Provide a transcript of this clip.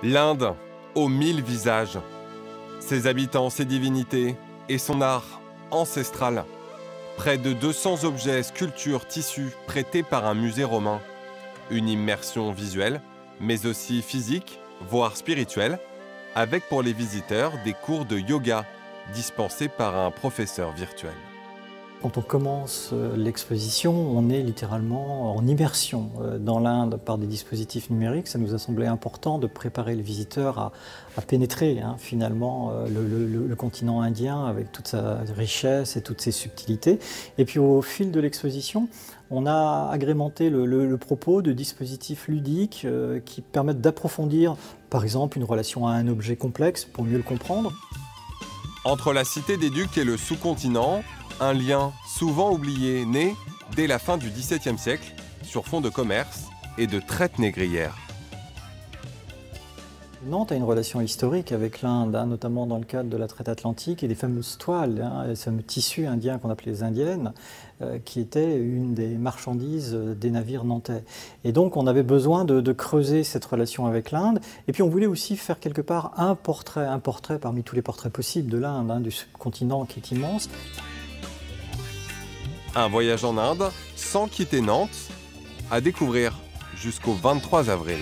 L'Inde, aux 1000 visages. Ses habitants, ses divinités et son art ancestral. Près de 200 objets, sculptures, tissus prêtés par un musée romain. Une immersion visuelle, mais aussi physique, voire spirituelle, avec pour les visiteurs des cours de yoga dispensés par un professeur virtuel. Quand on commence l'exposition, on est littéralement en immersion dans l'Inde par des dispositifs numériques. Ça nous a semblé important de préparer le visiteur à pénétrer finalement le continent indien avec toute sa richesse et toutes ses subtilités. Et puis au fil de l'exposition, on a agrémenté le propos de dispositifs ludiques qui permettent d'approfondir, par exemple, une relation à un objet complexe pour mieux le comprendre. Entre la cité des Ducs et le sous-continent, un lien souvent oublié né dès la fin du XVIIe siècle sur fond de commerce et de traite négrière. Nantes a une relation historique avec l'Inde, notamment dans le cadre de la traite atlantique et des fameuses toiles, les fameux tissus indiens qu'on appelait les indiennes, qui étaient une des marchandises des navires nantais. Et donc on avait besoin de creuser cette relation avec l'Inde. Et puis on voulait aussi faire quelque part un portrait parmi tous les portraits possibles de l'Inde, du subcontinent qui est immense. Un voyage en Inde sans quitter Nantes, à découvrir jusqu'au 23 avril.